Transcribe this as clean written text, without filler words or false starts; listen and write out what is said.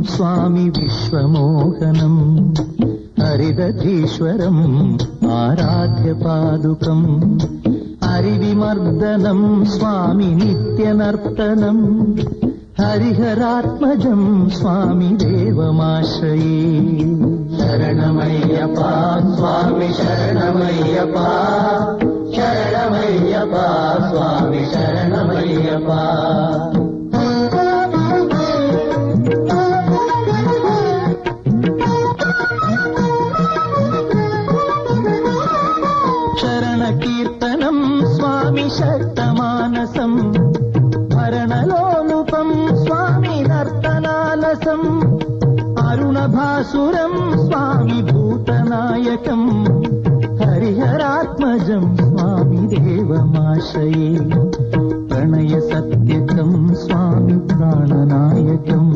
स्वामी विश्वमोहनम् हरिदधीश्वरम् आराध्य पादुकम् हरिविमर्दनम् स्वामी नित्यनर्तनम् हरिहरात्मजम् स्वामी देवमाश्रये। शरणमय्यप्पा स्वामी शरणमय्यप्पा, शरणमय्यप्पा स्वामी शरणमय्यप्पा। शरणकीर्तनम् स्वामी शक्तमानसम् भरणलोलुपम् स्वामी नर्तनालसम् अरुणभासुरम् स्वामी भूतनायकम् हरिहरात्मजम् स्वामी देवमाश्रये। प्रणय सत्यकम् स्वामी प्राणनायकम्